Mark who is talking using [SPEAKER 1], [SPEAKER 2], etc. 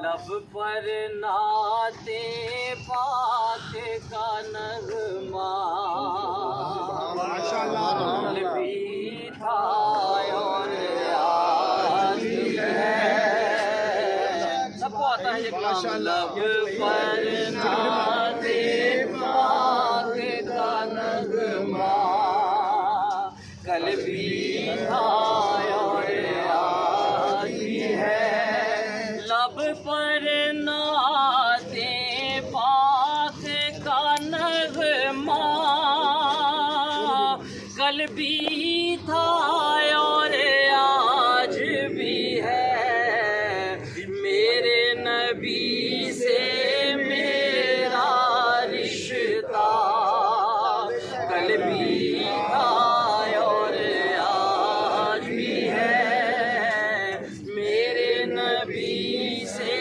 [SPEAKER 1] लब पर नाते पाक का नगमा कल भी था और आज है। सबको आता है ये कलाम। लब पर नाते पाक का नगमा कल भी था और आज है। लब पर नाते पाक का नगमा कल भी था और आज भी है। मेरे नबी से मेरा रिश्ता कल भी था और आज भी है। मेरे नबी से